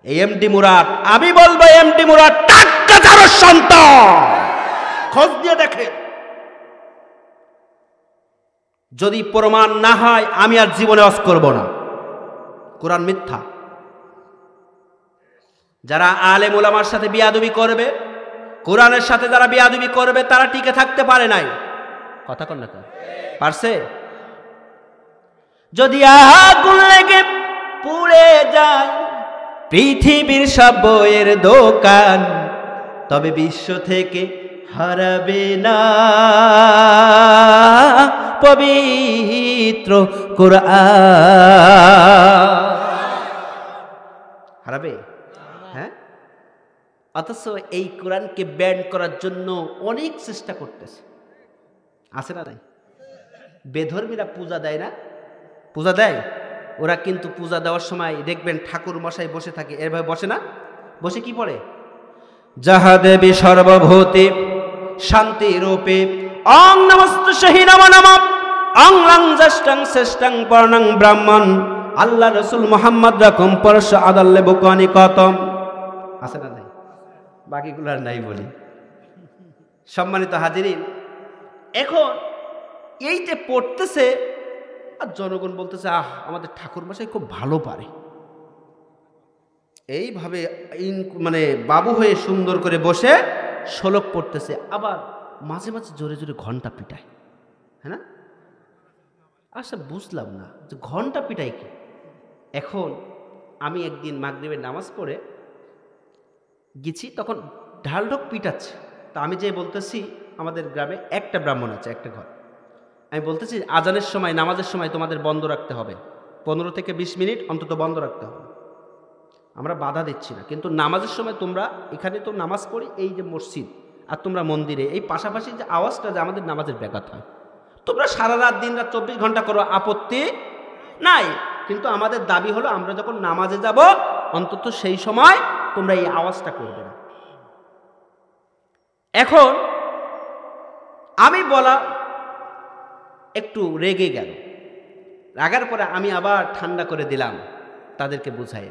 এই এমডি মুরাদ, আমি বলবো এমডি মুরাদ টাটকা যারো সন্তান, খোঁজ দিয়ে দেখে। যদি প্রমাণ না হয় আমি আর জীবনে ওয়াজ করব না, কোরআন মিথ্যা। যারা আলেম ওলামার সাথে বিয়াদবি করবে, কোরআনের সাথে যারা বিয়াদবি করবে, তারা টিকে থাকতে পারে নাই। কথা কন না পারছে? যদি আগুন লেগে পুড়ে যায় পৃথিবীর সব বইয়ের দোকান, তবে বিশ্ব থেকে হারাবে না পবিত্র কোরআন। হারাবে? হ্যাঁ। অথচ এই কোরআনকে ব্যান করার জন্য অনেক চেষ্টা করতেছে, আছে না নাই? বেধর্মীরা পূজা দেয় না? পূজা দেয়। ওরা কিন্তু পূজা দেওয়ার সময় দেখবেন ঠাকুর মশাই বসে থাকে, এরভাবে বসে না, বসে কি পড়ে? যাহা দেবী সর্বভূতে শান্তি রূপে অং নমস্তুস্যহি নমো নমঃ অং লং জ্যেষ্ঠং শ্রেষ্ঠং পর্ণং ব্রাহ্মণ আল্লাহ রসুল মোহাম্মদ রকম পরশ আদাল্লে বুকানি কতম। আছে না নাই? বাকিগুলো আর নাই বলি। সম্মানিত হাজিরিন, এখন এই যে পড়তেছে আর জনগণ বলতেছে আহ আমাদের ঠাকুর মশাই খুব ভালো পারে, এইভাবে মানে বাবু হয়ে সুন্দর করে বসে শ্লোক পড়তেছে, আবার মাঝে মাঝে জোরে জোরে ঘন্টা পিটায়। হ্যাঁ না? আচ্ছা বুঝলাম না যে ঘন্টা পিটায় কি। এখন আমি একদিন মাগরিবের নামাজ পড়ে গেছি, তখন ঢালঢোক পিটাচ্ছে। তা আমি যে বলতেছি আমাদের গ্রামে একটা ব্রাহ্মণ আছে, একটা ঘর। আমি বলতেছি আজানের সময় নামাজের সময় তোমাদের বন্ধ রাখতে হবে, 15 থেকে 20 মিনিট অন্তত বন্ধ রাখতে হবে। আমরা বাধা দিচ্ছি না, কিন্তু নামাজের সময় তোমরা এখানে তো নামাজ পড়ি, এই যে মসজিদ আর তোমরা মন্দিরে, এই পাশাপাশি যে আওয়াজটা যে আমাদের নামাজের ব্যাঘাত হয়, তোমরা সারা রাত দিন রাত 24 ঘন্টা করো, আপত্তি নাই। কিন্তু আমাদের দাবি হলো আমরা যখন নামাজে যাব অন্তত সেই সময় তোমরা এই আওয়াজটা করবে না। এখন আমি বলা একটু রেগে গেল, রাগার পরে আমি আবার ঠান্ডা করে দিলাম তাদেরকে বুঝাই।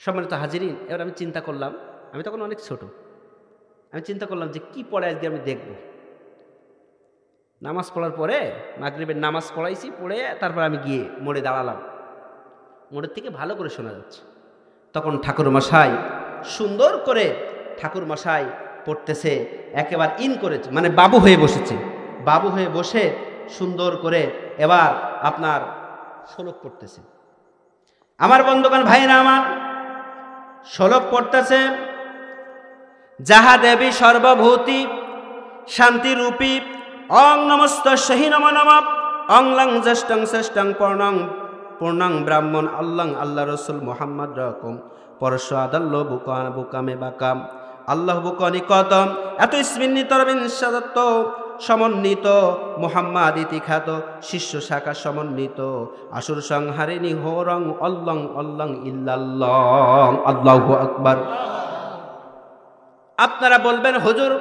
সম্মানিত হাজিরিন, এবার আমি চিন্তা করলাম, আমি তখন অনেক ছোট, আমি চিন্তা করলাম যে কি পড়ে আজকে আমি দেখব। নামাজ পড়ার পরে মাগরিবের নামাজ পড়াইছি, পড়ে তারপর আমি গিয়ে মোড়ে দাঁড়ালাম। মোড়ের থেকে ভালো করে শোনা যাচ্ছে। তখন ঠাকুর মশাই সুন্দর করে ঠাকুর মশাই পড়তেছে, একেবারে ইন করেছে, মানে বাবু হয়ে বসেছে। বাবু হয়ে বসে সুন্দর করে এবার আপনার শ্লোক পড়তেছে। আমার বন্ধুগণ ভাইরা আমার, শ্লোক পড়তেছে, যাহা দেবী সর্বভূতি শান্তিরূপী অং নমস্তস্যহি নমো নমঃ অং লং জ্যেষ্ঠং শ্রেষ্ঠং পূর্ণং ব্রাহ্মণ আল্লাহ আল্লাহ রসুল মোহাম্মদ রকম পরশ আদাল্য বুকামে বাকাম আল্লাহ বুকনি কতম এত স্মিন্নিতরবিন সাদত্ত সমন্বিত মোহাম্মদ ইতিখ্যাত শিষ্য শাখা সমন্বিত আসুর সংহারিণী হোরং অল্লং অল্লং ইল্লাল্লাহ আল্লাহু আকবার। আপনারা বলবেন হুজুর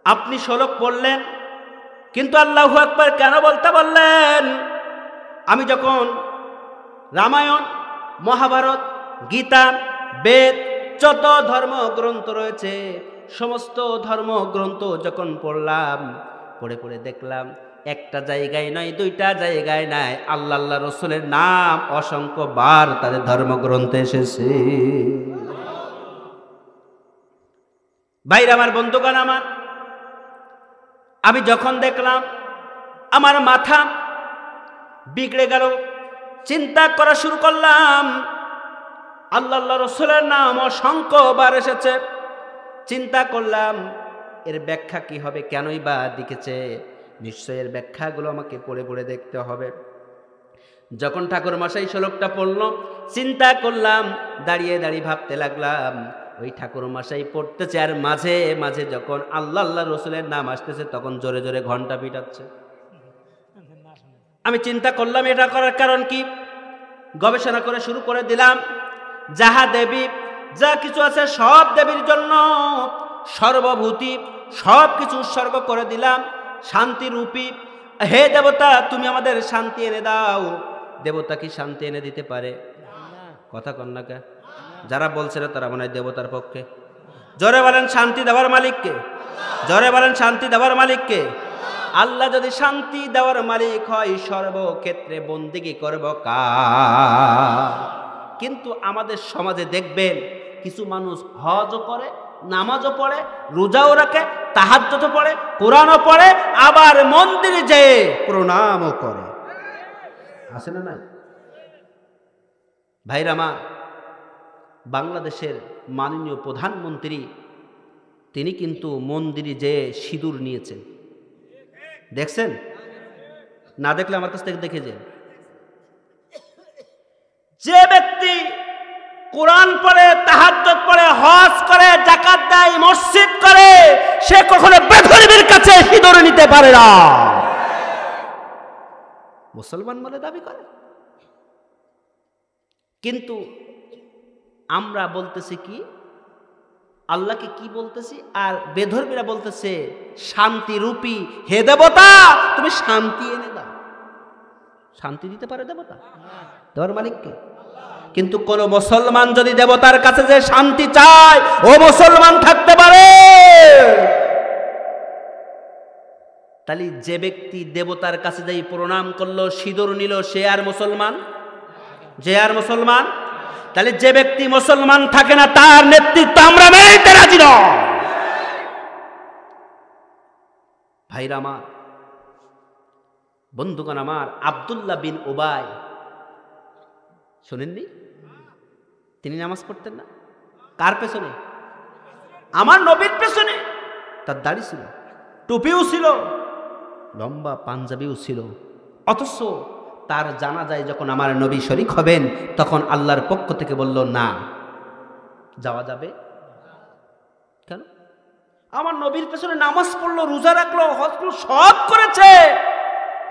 আপনি শ্লোক পড়লেন, কিন্তু আল্লাহু আকবার কেন বলতে বললেন? আমি যখন রামায়ণ, মহাভারত, গীতা, বেদ, যত ধর্মগ্রন্থ রয়েছে সমস্ত ধর্মগ্রন্থ যখন পড়লাম, পড়ে পড়ে দেখলাম একটা জায়গায় নয়, দুইটা জায়গায় নাই, আল্লাহ আল্লাহ রসুলের নাম অসংখ্য বার তাদের ধর্মগ্রন্থে এসেছে। ভাইরা আমার, বন্ধুগণ আমার, আমি যখন দেখলাম আমার মাথা বিগড়ে গেল, চিন্তা করা শুরু করলাম আল্লাহ আল্লাহ রসুলের নাম অসংখ্য বার এসেছে। চিন্তা করলাম এর ব্যাখ্যা কি হবে, কেনই বা লিখেছে, নিশ্চয় এর ব্যাখ্যাগুলো আমাকে পড়ে পড়ে দেখতে হবে। যখন ঠাকুর মশাই শ্লোকটা পড়ল, চিন্তা করলাম, দাঁড়িয়ে দাঁড়িয়ে ভাবতে লাগলাম ওই ঠাকুর মশাই পড়তেছে আর মাঝে মাঝে যখন আল্লাহ আল্লাহ রসুলের নাম আসতেছে তখন জোরে জোরে ঘন্টা পিটাচ্ছে। আমি চিন্তা করলাম এটা করার কারণ কি, গবেষণা করে শুরু করে দিলাম। যাহা দেবী, যা কিছু আছে সব দেবীর জন্য, সর্বভূতি সব কিছু উৎসর্গ করে দিলাম। শান্তিরূপী, হে দেবতা তুমি আমাদের শান্তি এনে দাও। দেবতা কি শান্তি এনে দিতে পারে? কথা কন না কে? যারা বলছে না তারা মনে হয় দেবতার পক্ষে। জোরে বলেন শান্তি দেওয়ার মালিককে, জোরে বলেন শান্তি দেওয়ার মালিককে। আল্লাহ যদি শান্তি দেওয়ার মালিক হয়, সর্বক্ষেত্রে বন্দেগী করব কার? কিন্তু আমাদের সমাজে দেখবেন কিছু মানুষ হজও করে, নামাজও পড়ে, রোজাও রাখে, তাহাজ্জুদও পড়ে, কোরআনও পড়ে, আবার মন্দিরে যেয়ে প্রণামও করে। আছে না নাই? ভাইরা মা, বাংলাদেশের মাননীয় প্রধানমন্ত্রী তিনি কিন্তু মন্দিরে যেয়ে সিঁদুর নিয়েছেন, দেখছেন? না দেখলে আমার কাছ থেকে দেখে যান। যে ব্যক্তি কোরআন পড়ে, তাহাজ্জুদ পড়ে, হজ করে, যাকাত দেয়, মসজিদ করে, সে কখনো বেধর্মীর কাছে সিঁদুর নিতে পারে না। মুসলমান বলে দাবি করে, কিন্তু আমরা বলতেছি কি? আল্লাহকে কি বলতেছি? আর বেধর্মীরা বলতেছে শান্তি রূপী হে দেবতা, তুমি শান্তি এনে দাও। শান্তি দিতে পারে দেবতা? দেওয়ার মালিককে। কিন্তু কোন মুসলমান যদি দেবতার কাছে যে শান্তি চায়, ও মুসলমান থাকতে পারে? তাহলে যে ব্যক্তি দেবতার কাছে যাই প্রণাম করলো, সিঁদুর নিল, সে আর মুসলমান? যে আর মুসলমান? তাহলে যে ব্যক্তি মুসলমান থাকে না, তার নেতৃত্ব আমরা মেনে নিতে রাজি নই। ভাইরা আমার, বন্ধুগণ আমার, আব্দুল্লাহ বিন উবাই শোনেননি? তিনি নামাজ পড়তেন না? কার পেছনে? আমার নবীর পেছনে। তার দাড়ি ছিল, টুপিও ছিল, লম্বা পাঞ্জাবিও ছিল, অথচ তার জানাজায় যখন আমার নবী শরীক হবেন, তখন আল্লাহর পক্ষ থেকে বলল না, যাওয়া যাবে কেন? আমার নবীর পেছনে নামাজ পড়লো, রোজা রাখলো, হজ করলো, সব করেছে,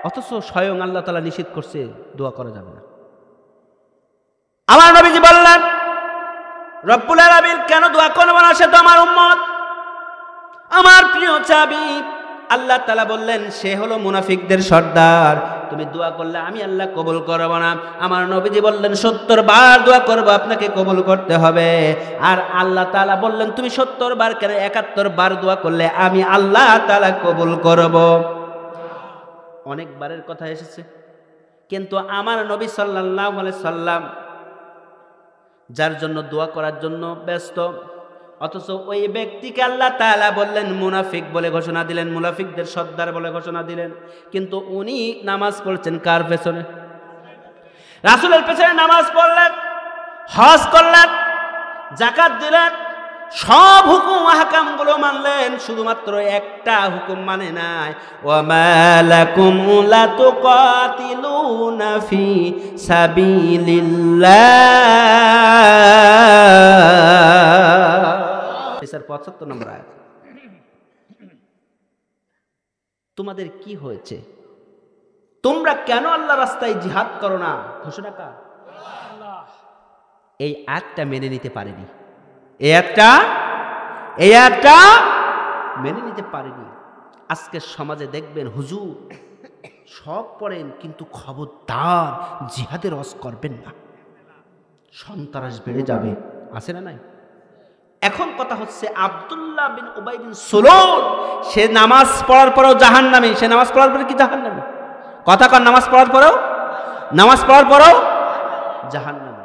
অথচ স্বয়ং আল্লাহ তাআলা নিষেধ করছে দোয়া করা যাবে না। আমার নবীজি বললেন, রব্বুল আলামিন কেন দোয়া করবে না? সে তো আমার উম্মত, আমার প্রিয় চাবি। আল্লাহ তাআলা বললেন, সে হলো মুনাফিকদের সর্দার, তুমি দোয়া করলে আমি আল্লাহ কবুল করব না। আমার নবীজি বললেন, 70 বার দোয়া করব, আপনাকে কবুল করতে হবে। আর আল্লাহ তাআলা বললেন, তুমি 70 বার কেন, 71 বার দোয়া করলে আমি আল্লাহ তাআলা কবুল করব। অনেকবারের কথা এসেছে, কিন্তু আমার নবী সাল্লাল্লাহু আলাইহি সাল্লাম যার জন্য দোয়া করার জন্য ব্যস্ত, অথচ ওই ব্যক্তিকে আল্লাহ তাআলা বললেন মুনাফিক বলে ঘোষণা দিলেন, মুনাফিকদের সর্দার বলে ঘোষণা দিলেন। কিন্তু উনি নামাজ পড়ছেন কার পেছনে? রাসূলের পেছনে নামাজ পড়লেন, হজ করলেন, যাকাত দিলেন, সব হুকুম আহকামগুলো মানলেন, শুধুমাত্র একটা হুকুম মানে নাই, ওয়া মালাকুম লা তুকাতিলুনা ফি সাবিলিল্লাহ। 75 নম্বর আয়াত। তোমাদের কি হয়েছে? তোমরা কেন আল্লাহ রাস্তায় জিহাদ করো না? ঘোষণা কার? এই আয়াতটা মেনে নিতে পারেনি, এই আয়াতটা মেনে নিতে পারেনি। আজকের সমাজে দেখবেন হুজুর সব পড়েন, কিন্তু খবরদার জিহাদের ওয়াজ করবেন না, সন্ত্রাস বেড়ে যাবে। আছে না নাই? এখন কথা হচ্ছে, আব্দুল্লাহ বিন উবাই বিন সুলুল, সে নামাজ পড়ার পরেও জাহান্নামী। সে নামাজ পড়ার পরে কি জাহান্নামী? কথা কর, নামাজ পড়ার পরেও জাহান্নামী।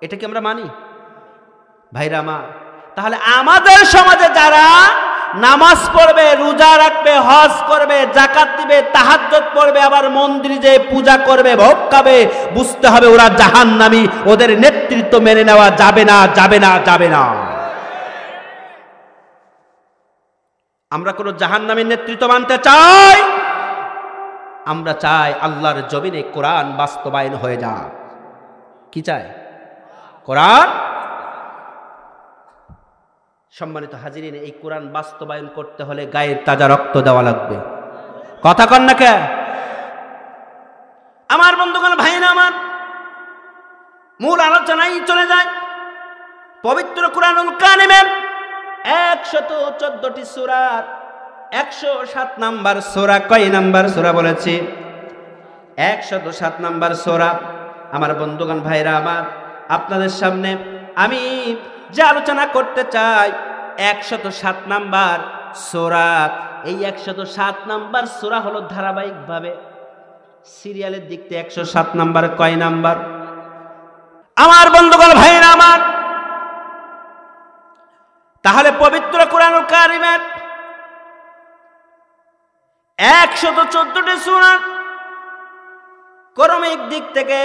এটা কি আমরা মানি? ভাইরা আমার, তাহলে আমাদের সমাজে যারা নামাজ পড়বে, রোজা রাখবে, হজ করবে, যাকাত দিবে, তাহাজ্জুদ পড়বে, আবার মন্দিরে যেয়ে পূজা করবে, ভোগ খাবে, বুঝতে হবে ওরা জাহান্নামী। ওদের নেতৃত্ব মেনে নেওয়া যাবে না, যাবে না, যাবে না। আমরা কোন জাহান্নামীর নেতৃত্ব মানতে চাই? আমরা চাই আল্লাহর জমিনে কোরআন বাস্তবায়ন হয়ে যাক। কি চাই? কোরআন। সম্মানিত হাজিরিন, এই কোরআন বাস্তবায়ন করতে হলে গায়ের তাজা রক্ত দেওয়া লাগবে। কথা কন না কে? আমার বন্ধুগণ, ভাইরা আমার, মূল আলোচনায় চলে যায়। পবিত্র কোরআনুল কারিমের 114টি সূরার 107 নাম্বার সূরা, কয় নাম্বার সূরা বলেছি? 107 নাম্বার সূরা। আমার বন্ধুগণ, ভাইরা আমার, আপনাদের সামনে আমি যে আলোচনা করতে চাই 107 নাম্বার সূরা। এই 107 নাম্বার সূরা হলো ধারাবাহিকভাবে সিরিয়ালের দিক থেকে 107 নাম্বার কয় নাম্বার? আমার বন্ধুগণ ভাইরা আমার, তাহলে পবিত্র কোরআনুল কারীমের 114টি সূরা, ক্রমিক দিক থেকে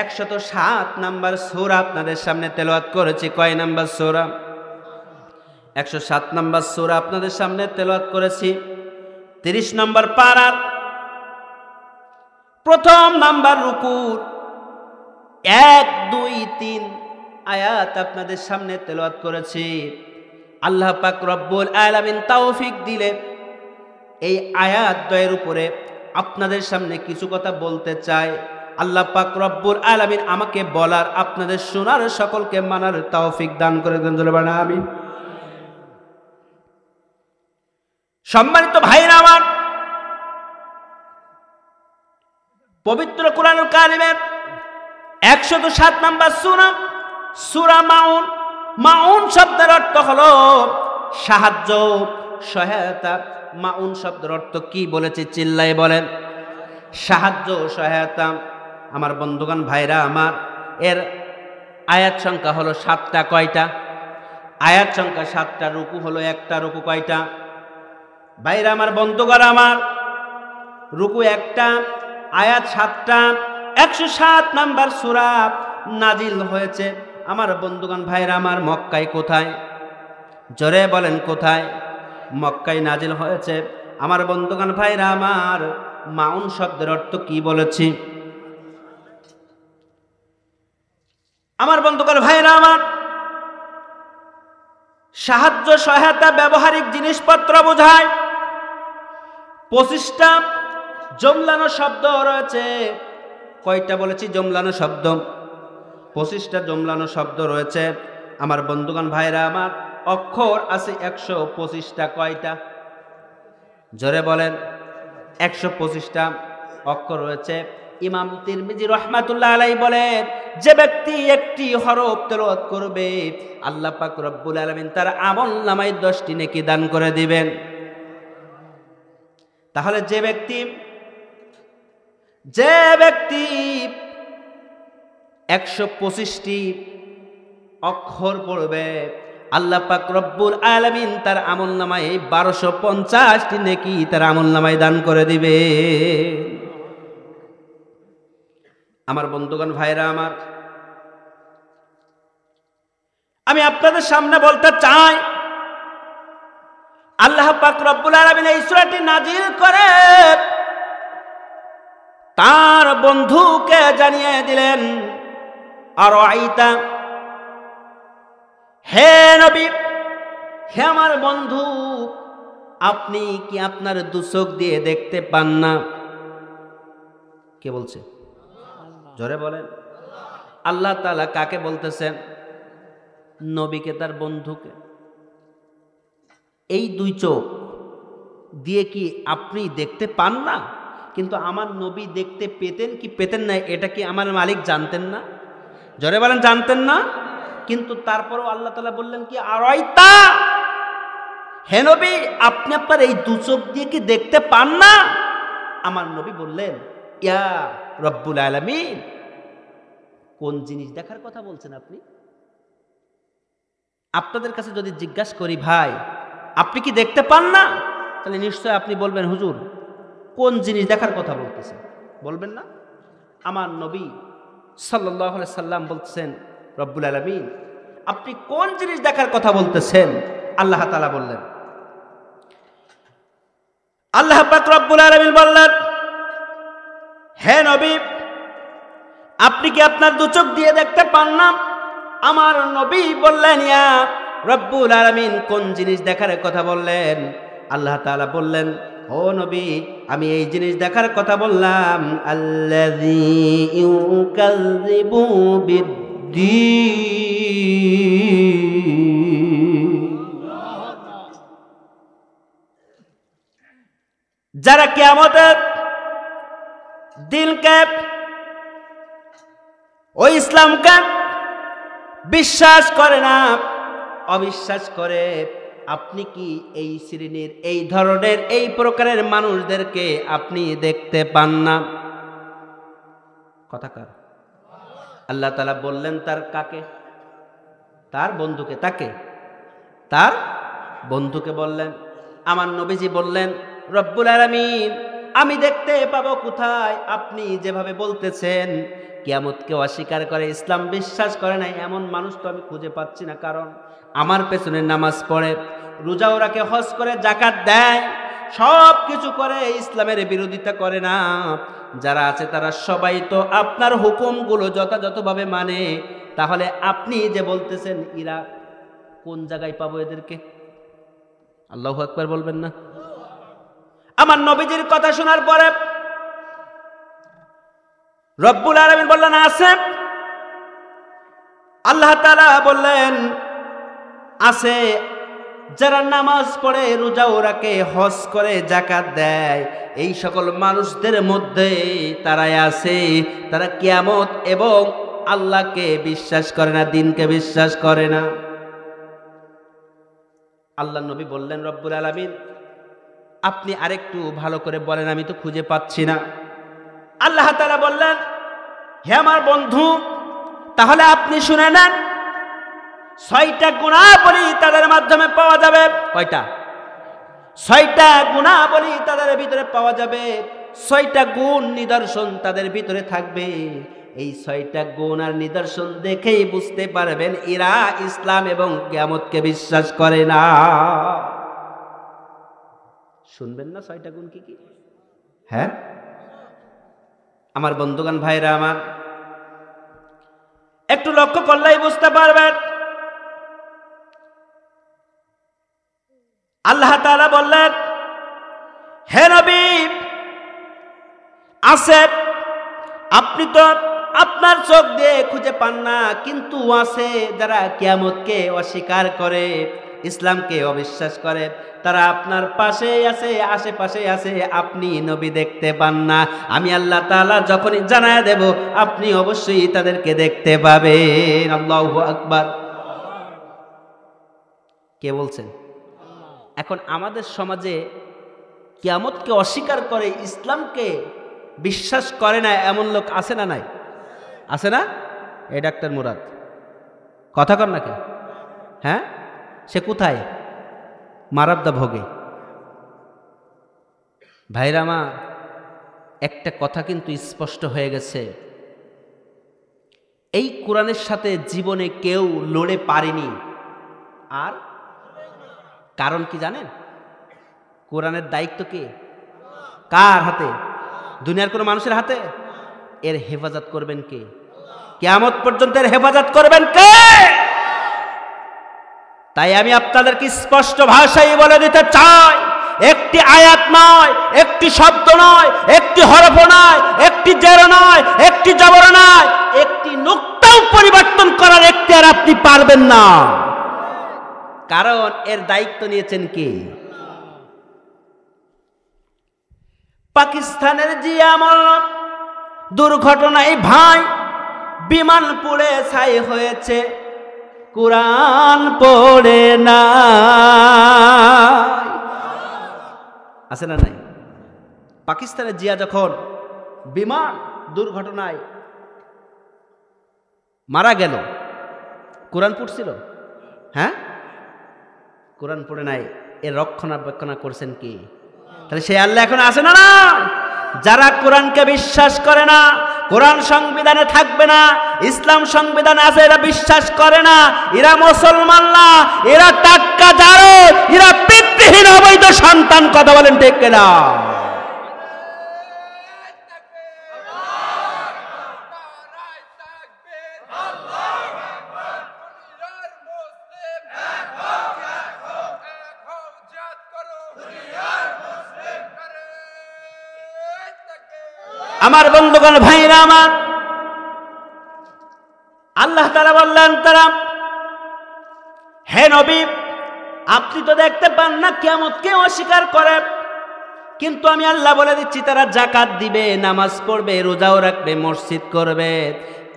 107 নাম্বার সূরা আপনাদের সামনে তেলাওয়াত করেছি। কয় নাম্বার সূরা? 107 নাম্বার সূরা আপনাদের সামনে তেলাওয়াত করেছি। 30 নাম্বার পারার প্রথম নাম্বার রুকুর 1, 2, 3 আয়াত আপনাদের সামনে তেলাওয়াত করেছি। আল্লাহ পাক রব্বুল আলামিন তৌফিক দিলে এই আয়াত দ্বয়ের উপরে আপনাদের সামনে কিছু কথা বলতে চাই। আল্লাহ পাক রব্বুল আলামিন আমাকে বলার, আপনাদের শোনার, সকলকে মানার তৌফিক দান করে দেন। বলবেন আমিন। সম্মানিত ভাইরা আমার, পবিত্র কোরআনুল কারীমের 107 নাম্বার সূরা, সূরা মাউন। মাউন শব্দের অর্থ হলো সাহায্য, সহায়তা। মাউন শব্দের অর্থ কি বলেছে? চিল্লায়ে বলেন। সাহায্য, সহায়তা। আমার বন্ধুগণ ভাইরা আমার, এর আয়াত সংখ্যা হলো 7টা। কয়টা? আয়াত সংখ্যা 7টা। রুকু হলো 1টা। রুকু কয়টা? ভাইরা আমার, বন্ধুগণ আমার, রুকু 1টা, আয়াত 7টা। 107 নাম্বার সূরা নাজিল হয়েছে আমার বন্ধুগণ ভাইরা আমার মক্কায়। কোথায়? জোরে বলেন কোথায়? মক্কায় নাজিল হয়েছে আমার বন্ধুগণ ভাইরা আমার। মাউন শব্দের অর্থ কি বলেছি আমার বন্ধুগণ ভাইরা আমার? সাহায্য, সহায়তা, ব্যবহারিক জিনিসপত্র বোঝায়। 25টা জমলানো শব্দ রয়েছে। কয়টা বলেছি? জমলানো শব্দ 25টা জমলানো শব্দ রয়েছে আমার বন্ধুগণ ভাইরা আমার। অক্ষর আছে 125টা। কয়টা? জোরে বলেন। 125টা অক্ষর রয়েছে। ইমাম তিরমিজি রহমাতুল্লাহ আলাইহি বলেন, যে ব্যক্তি একটি হরফ তেলাওয়াত করবে আল্লাহ পাক রব্বুল আলামিন তার আমলনামায় 10টি নেকি দান করে দিবেন। তাহলে যে ব্যক্তি 125টি অক্ষর পড়বে আল্লাহ পাক রব্বুল আলামিন তার আমলনামায় 1250টি নেকি তার আমলনামায় দান করে দিবে। আমার বন্ধুগণ ভাইরা আমার, আমি আপনাদের সামনে বলতে চাই, আল্লাহ পাক রব্বুল আলামিন এই সূরাটি নাজিল করে তার বন্ধুকে জানিয়ে দিলেন, আর আইতা, হে নবী, হে আমার বন্ধু, আপনি কি আপনার দুচোখ দিয়ে দেখতে পান না? কে বলছে? জোরে বলেন। আল্লাহ তাআলা কাকে বলতেছেন? নবীকে, তার বন্ধুকে। এই দুই চোখ দিয়ে কি আপনি দেখতে পান না? কিন্তু আমার নবী দেখতে পেতেন কি পেতেন না, এটা কি আমার মালিক জানতেন না? জোরে বলেন, জানতেন না? কিন্তু তারপরেও আল্লাহ তাআলা বললেন কি, আরাইতা, হে নবী, আপনি আপনার এই দু চোখ দিয়ে কি দেখতে পান না? আমার নবী বললেন, ইয়া রব্বুল আলামিন, কোন জিনিস দেখার কথা বলছেন আপনি? আপনাদের কাছে যদি জিজ্ঞাসা করি, ভাই আপনি কি দেখতে পান না, তাহলে নিশ্চয় আপনি বলবেন, হুজুর কোন জিনিস দেখার কথা বলতেছেন? বলবেন না? আমার নবী সাল্লাল্লাহু আলাইহি সাল্লাম বলতেছেন, রব্বুল আলামিন, আপনি কোন জিনিস দেখার কথা বলতেছেন? আল্লাহ তাআলা বললেন, আল্লাহ পাক রব্বুল আলামিন বললেন, হে নবী, আপনি কি আপনার দু চোখ দিয়ে দেখতে পান না? আমার নবী বললেন, ইয়া রব্বুল আলামিন, কোন জিনিস দেখার কথা বললেন? আল্লাহ তাআলা বললেন, ও নবী, আমি এই জিনিস দেখার কথা বললাম, আল্লাযী ইউকাযযিবু বিদ্দীন, যারা কিয়ামতের দিনকে, ও ইসলামকে বিশ্বাস করে না, অবিশ্বাস করে। আপনি কি এই শ্রেণীর, এই ধরনের, এই প্রকারের মানুষদেরকে আপনি দেখতে পান না? কথা কার? আল্লাহ তাআলা বললেন তার কাকে? তার বন্ধুকে। তাকে? তার বন্ধুকে বললেন। আমার নবীজি বললেন, রব্বুল আলামিন, আমি দেখতে পাবো কোথায়? আপনি যেভাবে বলতেছেন কিয়ামতকে অস্বীকার করে, ইসলাম বিশ্বাস করে না, এমন মানুষ তো আমি খুঁজে পাচ্ছি না। কারণ আমার পেছনে নামাজ পড়ে, রোজাও রাখে, হজ করে, যাকাত দেয়, সব কিছু করে, ইসলামের বিরোধিতা করে না। যারা আছে তারা সবাই তো আপনার হুকুমগুলো যথাযথভাবে মানে। তাহলে আপনি যে বলতেছেন এরা কোন জায়গায় পাবো এদেরকে? আল্লাহু আকবার বলবেন না? আমার নবীজির কথা শোনার পরে রব্বুল আলামিন বললেন আছে। আল্লাহ তাআলা বললেন আছে। যারা নামাজ পড়ে, রোজাও রাখে, হজ করে, যাকাত দেয়, এই সকল মানুষদের মধ্যে তারাই আছে। তারা কিয়ামত এবং আল্লাহকে বিশ্বাস করে না, দিনকে বিশ্বাস করে না। আল্লাহ নবী বললেন, রব্বুল আলামিন, আপনি আরেকটু ভালো করে বলেন, আমি তো খুঁজে পাচ্ছি না। আল্লাহ তাআলা বললেন, হে আমার বন্ধু, তাহলে আপনি শুনে নেন, 6টা গুণাবলী তাদের মাধ্যমে পাওয়া যাবে। কয়টা? 6টা গুণাবলী তাদের ভিতরে পাওয়া যাবে। 6টা গুণ, নিদর্শন তাদের ভিতরে থাকবে। এই 6টা গুণ আর নিদর্শন দেখেই বুঝতে পারবেন এরা ইসলাম এবং কিয়ামতকে বিশ্বাস করে না। শুনবেন না 6টা গুণ কি কি? হ্যাঁ আমার বন্ধুগণ, ভাইরা আমার, একটু লক্ষ্য করলেই বুঝতে পারবেন। আল্লাহ তাআলা বললেন, হে নবী, আছে, আপনি তো আপনার চোখ দিয়ে খুঁজে পান না, কিন্তু আছে যারা কিয়ামতকে অস্বীকার করে, ইসলামকে অবিশ্বাস করে, তারা আপনার পাশে আছে, আশেপাশে আছে, আপনি নবী দেখতে পান না। আমি আল্লাহ তাআলা যখনই জানায় দেব, আপনি অবশ্যই তাদেরকে দেখতে পাবেন। আল্লাহু আকবার। কে বলছেন? এখন আমাদের সমাজে কিয়ামতকে অস্বীকার করে, ইসলামকে বিশ্বাস করে না, এমন লোক আছে না নাই? আছে না? এই ডাক্তার মুরাদ কথা কর না কে? হ্যাঁ, সে কোথায়? মারাবদা ভোগে। ভাইরা মা, একটা কথা কিন্তু স্পষ্ট হয়ে গেছে, এই কোরআনের সাথে জীবনে কেউ লড়ে পারেনি। আর কারণ কি জানেন? কোরআনের দায়িত্ব কে? কার হাতে? দুনিয়ার কোনো মানুষের হাতে? এর হেফাজত করবেন কে? কিয়ামত পর্যন্ত এর হেফাজত করবেন কে? তাই আমি আপনাদেরকে স্পষ্ট ভাষায় বলে দিতে চাই, একটি আয়াত নয়, একটি শব্দ নয়, একটি হরফ নয়, একটি জের নয়, একটি জবর নয়, একটি নুক্তাও পরিবর্তন করার এখতিয়ার আপনি পারবেন না। কারণ এর দায়িত্ব নিয়েছেন কে? পাকিস্তানের জিয়ামল দুর্ঘটনায় ভাই বিমান পুড়ে ছাই হয়েছে, কুরআন পড়ে না। আছে না নাই? পাকিস্তানের জিয়া যখন বিমান দুর্ঘটনায় মারা গেল, কুরআন পড়ছিল? হ্যাঁ, কুরআন পড়ে নাই। এর রক্ষণাবেক্ষণ করছেন কি? তাহলে সেই আল্লাহ এখন আছে না? না, যারা কোরআনকে বিশ্বাস করে না, কোরআন সংবিধানে থাকবে না, ইসলাম সংবিধানে আছে, এরা বিশ্বাস করে না, এরা মুসলমান না, এরা টাক্কা জারো, এরা পিতৃহীন অবৈধ সন্তান। কথা বলেন ঠিক কিনা? আমার বন্ধুগণ, ভাইরা আমার, আল্লাহ তাআলা বললেন, তারা, হে নবী, আপনি তো দেখতে পান না, কিয়ামতকে অস্বীকার করে, কিন্তু আমি আল্লাহ বলে দিচ্ছি, তারা যাকাত দিবে, নামাজ পড়বে, রোজাও রাখবে, মসজিদ করবে,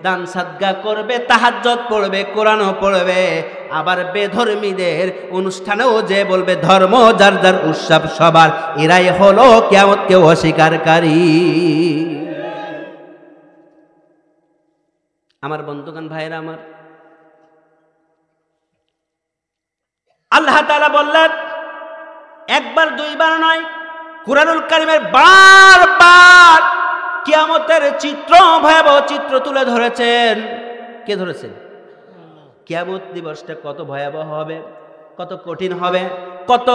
দান সাদগা করবে, তাহাজ্জুদ পড়বে, কোরআনও পড়বে, আবার বেধর্মীদের অনুষ্ঠানেও যে বলবে ধর্ম যার যার, উৎসব সবার, এরাই হলো কিয়ামতকে অস্বীকারী। আমার বন্ধুগণ, ভাইরা আমার, আল্লাহ তাআলা বললেন, একবার দুইবার নয়, কুরআনুল কারীমের বারবার কিয়ামতের চিত্র, ভয়াবহ চিত্র তুলে ধরেছেন। কে ধরেছেন? কিয়ামত দিবসটা কত ভয়াবহ হবে, কত কঠিন হবে, কত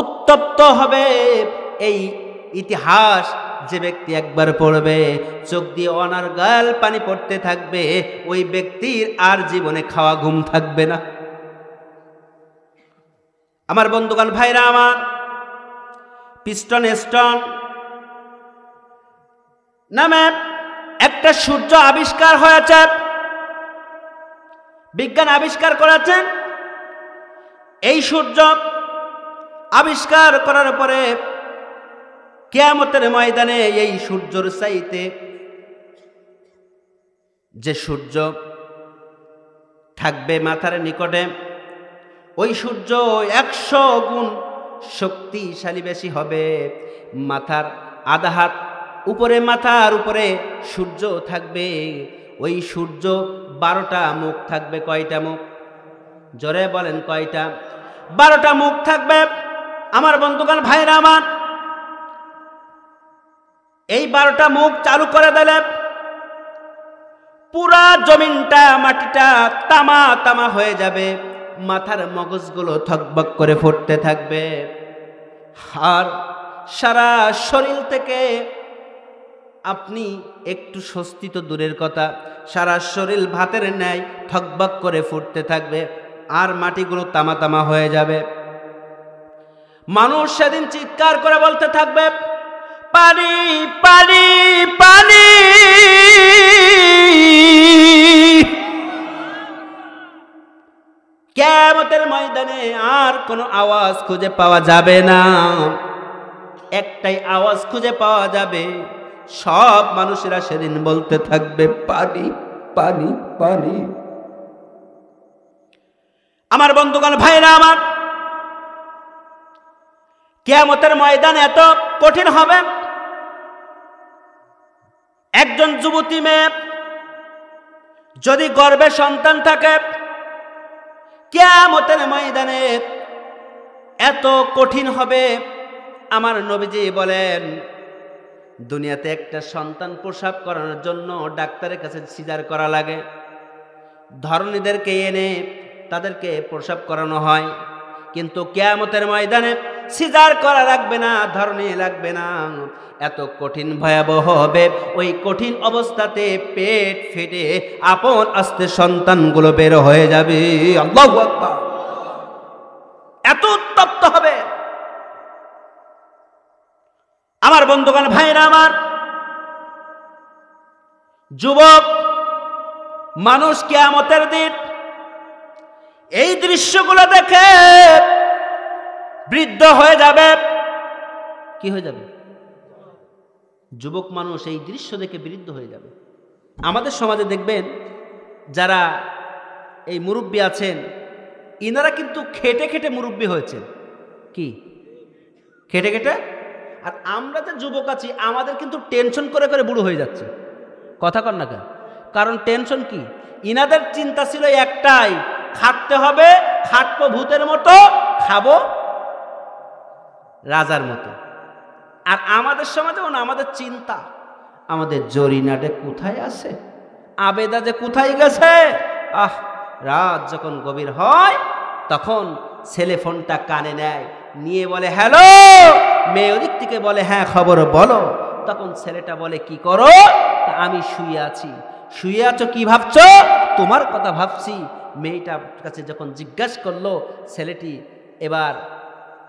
উত্তপ্ত হবে। এই ইতিহাস যে ব্যক্তি একবার পড়বে, চোখ দিয়ে অনার্গাল পানি পড়তে থাকবে, ওই ব্যক্তির আর জীবনে খাওয়া ঘুম থাকবে না। আমার বন্ধুগণ, ভাইরা আমার, পিস্টন স্টোন নামে একটা সূর্য আবিষ্কার হয়েছে, বিজ্ঞান আবিষ্কার করেছেন। এই সূর্য আবিষ্কার করার পরে কিয়ামতের ময়দানে এই সূর্যের চাইতে যে সূর্য থাকবে মাথার নিকটে, ওই সূর্য 100 গুণ শক্তিশালী বেশি হবে। মাথার আধা হাত উপরে, মাথার উপরে সূর্য থাকবে। ওই সূর্য 12টা মুখ থাকবে। কয়টা মুখ? জোরে বলেন, কয়টা? 12টা মুখ থাকবে। আমার বন্ধুগণ, ভাইরা আমার, এই 12টা মুখ চালু করে দিলে পুরা জমিনটা, মাটিটা তামা তামা হয়ে যাবে। মাথার মগজগুলো থকবক করে ফুটতে থাকবে, আর সারা শরীর থেকে আপনি একটু স্বস্তি তো দূরের কথা, সারা শরীর ভাতের ন্যায় থকবক করে ফুটতে থাকবে, আর মাটিগুলো তামা তামা হয়ে যাবে। মানুষ সেদিন চিৎকার করে বলতে থাকবে, পানি পানি পানি। কিয়ামতের ময়দানে আর কোনো আওয়াজ খুঁজে পাওয়া যাবে না, একটাই আওয়াজ খুঁজে পাওয়া যাবে। সব মানুষেরা সেদিন বলতে থাকবে, পানি পানি পানি। আমার বন্ধুগণ, ভাইরা আমার, কিয়ামতের ময়দান এত কঠিন হবে। একজন যুবতী মেয়ে যদি গর্ভে সন্তান থাকে, কিয়ামতের ময়দানে এত কঠিন হবে। আমার নবীজি বলেন, দুনিয়াতে একটা সন্তান প্রসব করানোর জন্য ডাক্তারের কাছে সিজার করা লাগে, ধরনীদেরকে এনে তাদেরকে প্রসব করানো হয়। কিন্তু কিয়ামতের ময়দানে সিজার করা লাগবে না, ধরনী লাগবে না। এত কঠিন ভয়াবহ হবে, ওই কঠিন অবস্থাতে পেট ফেটে আপন আস্তে সন্তানগুলো বের হয়ে যাবে। আল্লাহু আকবার! এত উত্তপ্ত হবে। আমার বন্ধুগণ, ভাইরা আমার, যুবক মানুষ কিয়ামতের দিন এই দৃশ্যগুলো দেখে বৃদ্ধ হয়ে যাবে। কি হয়ে যাবে? যুবক মানুষ এই দৃশ্য দেখে বৃদ্ধ হয়ে যাবে। আমাদের সমাজে দেখবেন যারা এই মুরব্বী আছেন, ইনারা কিন্তু খেটে খেটে মুরব্বী হয়েছেন। কি খেটে খেটে? আর আমরা যে যুবক আছি, আমাদের কিন্তু টেনশন করে করে বুড়ো হয়ে যাচ্ছে। কথা কর না কেন? কারণ টেনশন কি? ইনাদের চিন্তা ছিল একটাই, খাটতে হবে, খাটবো ভূতের মতো, খাবো রাজার মতো। আর আমাদের সমাজে আমাদের চিন্তা, আমাদের জরিনাটে কোথায় আছে, আবেদা যে কোথায় গেছে। রাত যখন গভীর হয় তখন ছেলে ফোনটা কানে নেয়, নিয়ে বলে হ্যালো। মেয়ে ওদিক থেকে বলে হ্যাঁ খবর বলো। তখন ছেলেটা বলে কি করো? তা আমি শুয়ে আছি। শুয়ে আছো, কি ভাবছো? তোমার কথা ভাবছি। মেয়েটার কাছে যখন জিজ্ঞাসা করলো ছেলেটি, এবার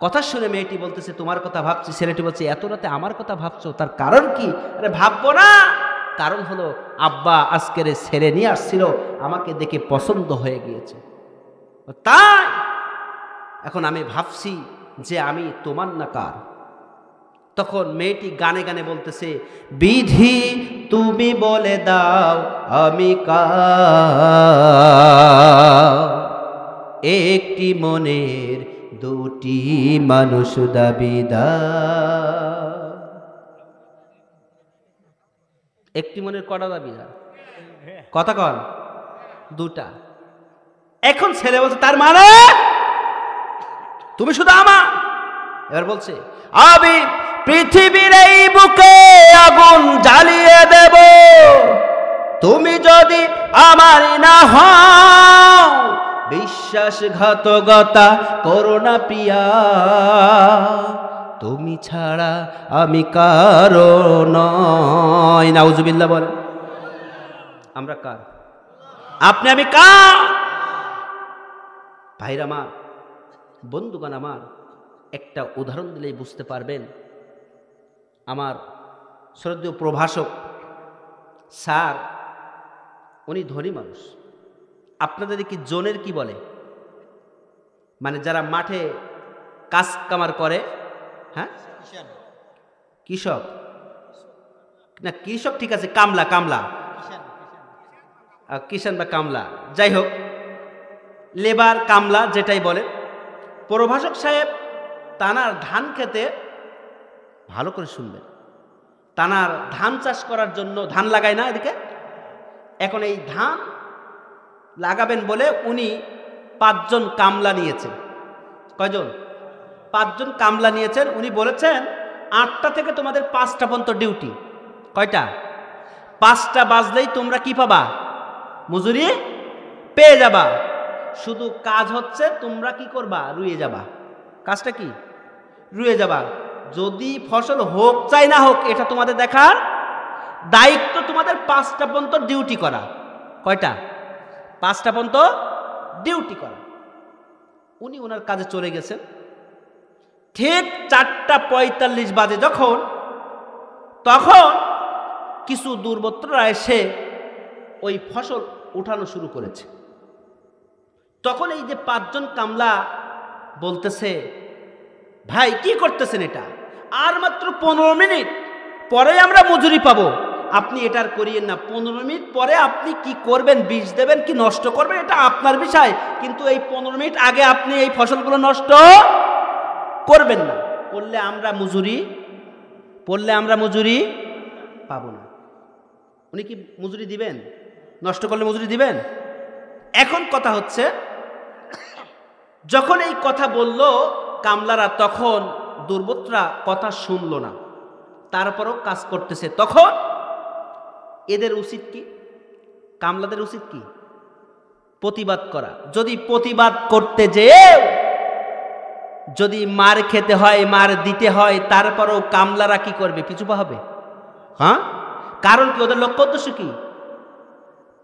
কথা শুনে মেয়েটি বলতেছে তোমার কথা ভাবছি। ছেলেটি বলছে এত রাতে আমার কথা ভাবছো, তার কারণ কি? আরে ভাববো না, কারণ হলো আব্বা আজকের ছেলে নিয়ে আসছিল, আমাকে দেখে পছন্দ হয়ে গিয়েছে, তাই এখন আমি ভাবছি যে আমি তোমার না কার। তখন মেয়েটি গানে গানে বলতেছে, বিধি তুমি বলে দাও আমি কার, একটি মনের দুটি মানুষ দাবিদার। একটি মনের কটা দাবিদার? কথা কন? দুটা। এখন ছেলে বলছে, তার মানে তুমি শুধু আমার। এবার বলছে, আমি পৃথিবীর এই বুকে আগুন জ্বালিয়ে দেব, তুমি যদি আমারই না হও, বিশ্বাসঘাতকতা করো না প্রিয়া, তুমি ছাড়া আমি কারো নয়। নাউজুবিল্লাহ বলে। আমরা কার? আপনি আমি কার? ভাইরা আমার, বন্ধুগণ আমার, একটা উদাহরণ দিলেই বুঝতে পারবেন। আমার শ্রদ্ধেয় প্রভাষক স্যার, উনি ধনী মানুষ। আপনাদের কি জোনের কি বলে? মানে যারা মাঠে কাজ কামার করে, হ্যাঁ, কৃষক না, কৃষক ঠিক আছে, কামলা, কামলা, কিষান বা কামলা, যাই হোক, লেবার, কামলা যেটাই বলে। প্রভাষক সাহেব তানার ধান খেতে, ভালো করে শুনবেন, তানার ধান চাষ করার জন্য ধান লাগায় না এদিকে। এখন এই ধান লাগাবেন বলে উনি 5 জন কামলা নিয়েছেন। কয়জন? 5 জন কামলা নিয়েছেন। উনি বলেছেন 8টা থেকে তোমাদের 5টা পর্যন্ত ডিউটি। কয়টা? 5টা বাজলেই তোমরা কি পাবা? মজুরি পেয়ে যাবা। শুধু কাজ হচ্ছে তোমরা কি করবা? রুয়ে যাবা। কাজটা কি? রুয়ে যাবা। যদি ফসল হোক চাই না হোক, এটা তোমাদের দেখার দায়িত্ব। তোমাদের 5টা পর্যন্ত ডিউটি করা। কয়টা? 5টা পর্যন্ত ডিউটি করা। উনি ওনার কাজে চলে গেছেন। ঠিক 4টা 45 বাজে যখন, তখন কিছু দুর্বৃত্তরা এসে ওই ফসল উঠানো শুরু করেছে। তখন এই যে 5 জন কামলা বলতেছে, ভাই কি করতেছেন এটা? আর মাত্র 15 মিনিট পরে আমরা মজুরি পাবো, আপনি এটার করিয়েন না। 15 মিনিট পরে আপনি কি করবেন, বীজ দেবেন কি নষ্ট করবেন, এটা আপনার বিষয়, কিন্তু এই 15 মিনিট আগে আপনি এই ফসলগুলো নষ্ট করবেন না। করলে আমরা মজুরি পাবো না। উনি কি মজুরি দিবেন? নষ্ট করলে মজুরি দিবেন? এখন কথা হচ্ছে, যখন এই কথা বলল কামলারা, তখন দুর্বৃত্তরা কথা শুনল না, তারপরও কাজ করতেছে। তখন এদের উচিত কি? কামলাদের উচিত কি? প্রতিবাদ করা। যদি প্রতিবাদ করতে যেয়ে যদি মার খেতে হয়, মার দিতে হয়, তারপরও কামলারা কি করবে? পিছু পা হবে। হ্যাঁ, কারণ কি? ওদের লক্ষ্য উদ্দেশ্য কি?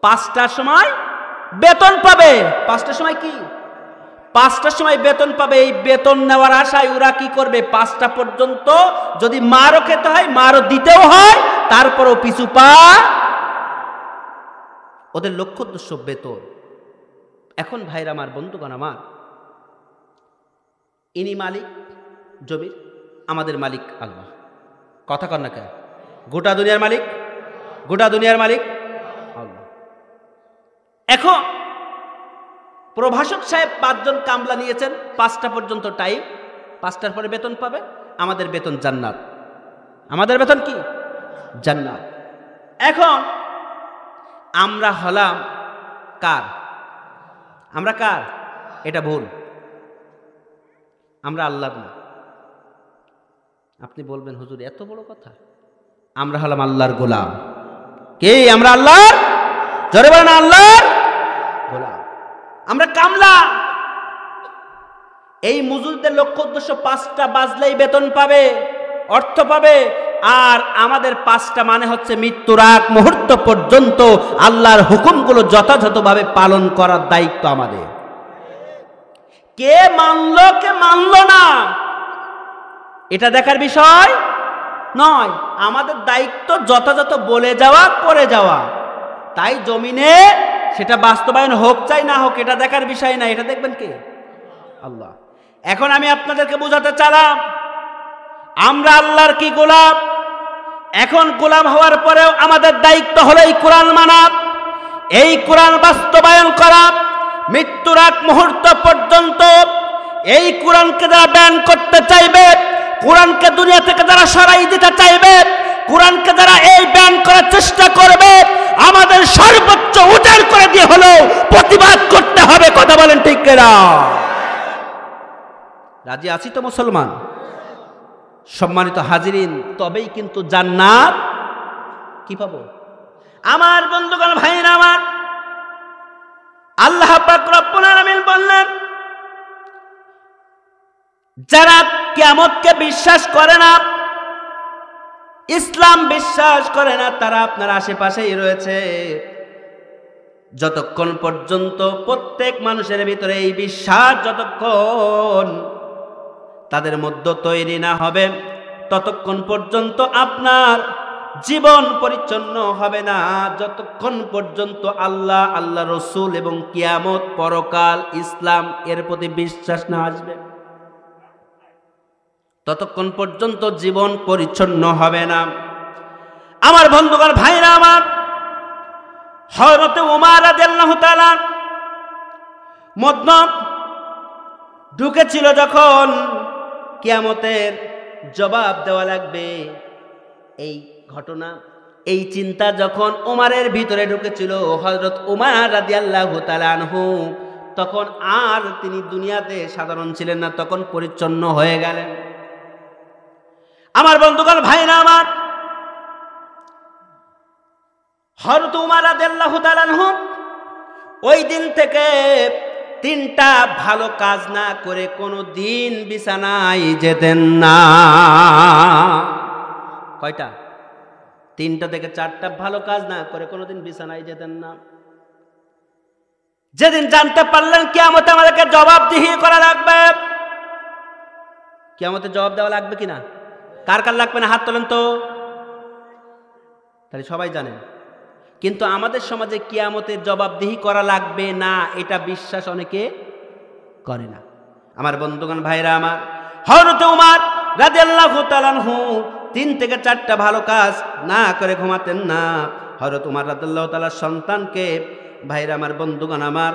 5টার সময় বেতন পাবে। 5টার সময় কি? 5টার সময় বেতন পাবে। এই বেতন নেওয়ার আশায় ওরা কি করবে? 5টা পর্যন্ত যদি মারও খেতে হয়, মারও দিতেও হয়, তারপরও পিছু পা। ওদের লক্ষ্য উদ্দেশ্য বেতন। এখন ভাইরা আমার, বন্ধুগণ আমার, ইনি মালিক জমির, আমাদের মালিক আল্লাহ। কথা কন না কেন? গোটা দুনিয়ার মালিক, গোটা দুনিয়ার মালিক আল্লাহ। এখন প্রভাষক সাহেব 5 জন কামলা নিয়েছেন, 5টা পর্যন্ত টাইম, 5টার পরে বেতন পাবে। আমাদের বেতন জান্নাত। আমাদের বেতন কি? জান্নাত। এখন আমরা হলাম কার? আমরা কার? এটা ভুল। আমরা আল্লাহর না। আপনি বলবেন, হুজুর এত বড় কথা। আমরা হলাম আল্লাহর গোলাম। কে? আমরা আল্লাহর, জোরে বলেন, আল্লাহর গোলাম। আমরা কামলা। এই মজুরদের লক্ষ্য উদ্দেশ্য 5টা বাজলেই বেতন পাবে, অর্থ পাবে। আর আমাদের 5টা মানে হচ্ছে মৃত্যুর আগ মুহূর্ত পর্যন্ত আল্লাহর হুকুমগুলো যথাযথভাবে পালন করার দায়িত্ব আমাদের। কে মানলো কে মানলো না, এটা দেখার বিষয় নয়। আমাদের দায়িত্ব যথাযথ বলে যাওয়া, করে যাওয়া। তাই জমিনে সেটা বাস্তবায়ন হোক চাই না হোক, এটা দেখার বিষয় না। এটা দেখবেন কে? আল্লাহ। এখন আমি আপনাদেরকে বোঝাতে চালাম, আমরা আল্লাহর কি গোলাম? এখন গোলাম হওয়ার পরেও আমাদের দায়িত্ব হলো এই কোরআন মানা, এই কোরআন বাস্তবায়ন করা। মৃত্যুর আগ মুহূর্ত পর্যন্ত এই কোরআনকে যারা ব্যান করতে চাইবে, কোরআনকে দুনিয়া থেকে যারা সরাই দিতে চাইবে, কোরআনকে যারা এই ব্যান করার চেষ্টা করবে, আমাদের সর্বোচ্চ উজাড় করে দিয়ে হলো প্রতিবাদ করতে হবে। কথা বলেন ঠিক কিনা? রাজি আছি তো মুসলমান? সম্মানিত হাজিরিন, তবেই কিন্তু জান্নাত কি পাবো? আমার বন্ধুগণ, ভাইরা আমার, আল্লাহ পাক রব্বুল আলামিন বললেন, যারা কিয়ামতকে বিশ্বাস করে না, ইসলাম বিশ্বাস করে না, তারা আপনার আশেপাশেই রয়েছে। যতক্ষণ পর্যন্ত প্রত্যেক মানুষের ভিতরে এই বিশ্বাস যতক্ষণ তাদের মধ্যে তৈরি না হবে, ততক্ষণ পর্যন্ত আপনার জীবন পরিচ্ছন্ন হবে না। যতক্ষণ পর্যন্ত আল্লাহ, আল্লাহ রসুল এবং কিয়ামত, পরকাল, ইসলাম এর প্রতি বিশ্বাস না আসবে, ততক্ষণ পর্যন্ত জীবন পরিচ্ছন্ন হবে না। আমার বন্ধুগণ, ভাইরা আমার, হযরত ওমর রাদিয়াল্লাহু তাআলা মধ্যে ঢুকেছিল যখন কিয়ামতের জবাব দেওয়া লাগবে, এই ঘটনা, এই চিন্তা যখন ওমরের ভিতরে ঢুকেছিল, হযরত ওমর রাদিয়াল্লাহু তাআলা আনহু, তখন আর তিনি দুনিয়াতে সাধারণ ছিলেন না, তখন পরিচ্ছন্ন হয়ে গেলেন। আমার বন্ধুগণ, ভাইরা আমার, হযরত ওমর রাদিয়াল্লাহু তাআলা আনহু ওই দিন থেকে 3টা ভালো কাজ না করে কোনো দিন বিছানায় যেতেন না। কয়টা? 3টা থেকে 4টা ভালো কাজ না করে কোনোদিন বিছানায় যেতেন না। যেদিন জানতে পারলেন কিয়ামতে আমাদেরকে জবাবদিহি করা লাগবে, কিয়ামতে জবাব দেওয়া লাগবে কিনা? কার কার লাগবে না হাত তোলেন তো। তাহলে সবাই জানেন, কিন্তু আমাদের সমাজে কিয়ামতের জবাবদিহি করা লাগবে না, এটা বিশ্বাস অনেকে করে না। আমার বন্ধুগণ, ভাইরা আমার, হযরত ওমর রাদিয়াল্লাহু তাআলা আনহু 3 থেকে 4টা ভালো কাজ না করে ঘুমাতেন না। হযরত ওমর রাদিয়াল্লাহু তাআলার সন্তানকে, ভাইরা আমার, বন্ধুগণ আমার,